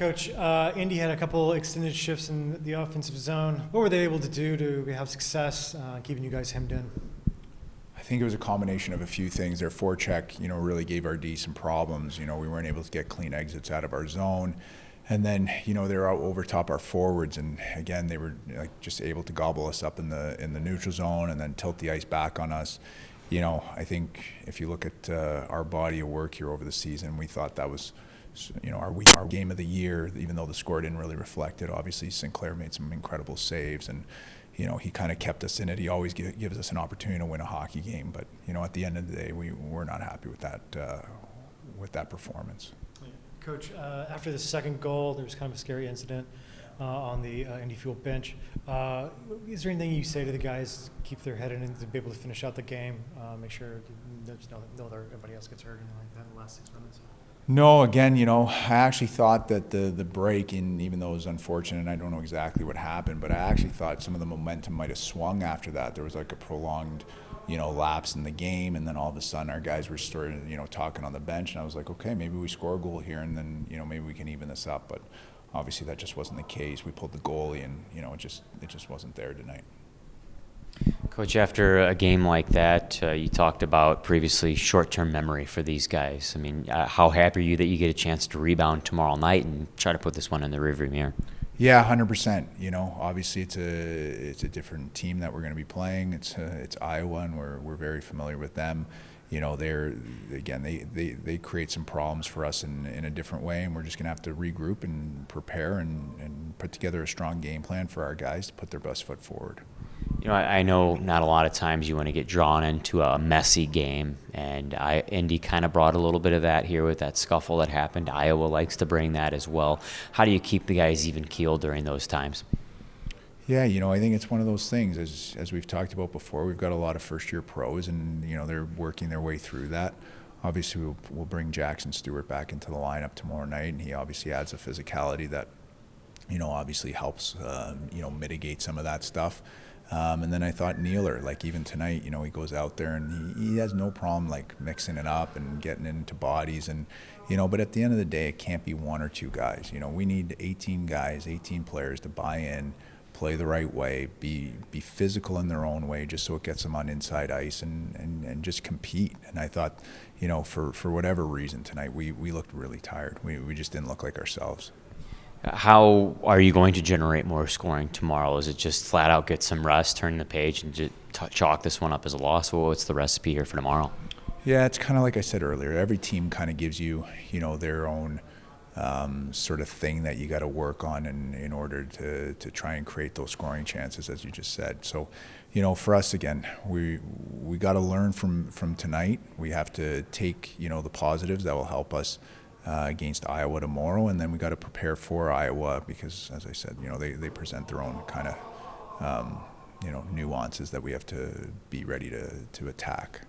Coach, Indy had a couple extended shifts in the offensive zone. What were they able to do to have success keeping you guys hemmed in? I think it was a combination of a few things. Their forecheck, really gave our D some problems. We weren't able to get clean exits out of our zone. And then, they were out over top our forwards, and again, they were just able to gobble us up in the neutral zone and then tilt the ice back on us. I think if you look at our body of work here over the season, we thought that was, our game of the year, even though the score didn't really reflect it. Obviously, Sinclair made some incredible saves, and he kind of kept us in it. He always gives us an opportunity to win a hockey game, but at the end of the day, we're not happy with that performance. Coach, after the second goal, there was kind of a scary incident on the Indy Fuel bench. Is there anything you say to the guys to keep their head in and to be able to finish out the game, make sure there's nobody else gets hurt or anything like that in the last 6 minutes? No, again, I actually thought that the break, even though it was unfortunate, and I don't know exactly what happened, but I actually thought some of the momentum might have swung after that. There was a prolonged lapse in the game, and then all of a sudden our guys were starting, talking on the bench, and I was like, okay, maybe we score a goal here, and then, maybe we can even this up, but obviously that just wasn't the case. We pulled the goalie, and, it just wasn't there tonight. Coach, after a game like that, you talked about previously short-term memory for these guys. I mean, how happy are you that you get a chance to rebound tomorrow night and try to put this one in the rearview mirror? Yeah, 100%. Obviously it's a different team that we're going to be playing. It's Iowa, and we're very familiar with them. They create some problems for us in a different way, and we're just going to have to regroup and prepare and put together a strong game plan for our guys to put their best foot forward. I know not a lot of times you want to get drawn into a messy game, and Indy kind of brought a little bit of that here with that scuffle that happened. Iowa likes to bring that as well. How do you keep the guys even keeled during those times? Yeah, I think it's one of those things, as we've talked about before, we've got a lot of first-year pros, and, they're working their way through that. Obviously, we'll bring Jackson Stewart back into the lineup tomorrow night, and he obviously adds a physicality that, obviously helps, mitigate some of that stuff. And then I thought Nealer, even tonight, he goes out there and he has no problem mixing it up and getting into bodies, and but at the end of the day, it can't be one or two guys. We need 18 guys, 18 players to buy in, play the right way, be physical in their own way, just so it gets them on inside ice and just compete. And I thought, for whatever reason tonight, we looked really tired. We just didn't look like ourselves. How are you going to generate more scoring tomorrow? Is it just flat out get some rest, turn the page, and just chalk this one up as a loss? Well, what's the recipe here for tomorrow? Yeah, it's kind of like I said earlier. Every team kind of gives you, their own sort of thing that you got to work on in order to try and create those scoring chances, as you just said. So, for us, again, we got to learn from tonight. We have to take, the positives that will help us against Iowa tomorrow, and then we got to prepare for Iowa because, as I said, they present their own kind of nuances that we have to be ready to attack.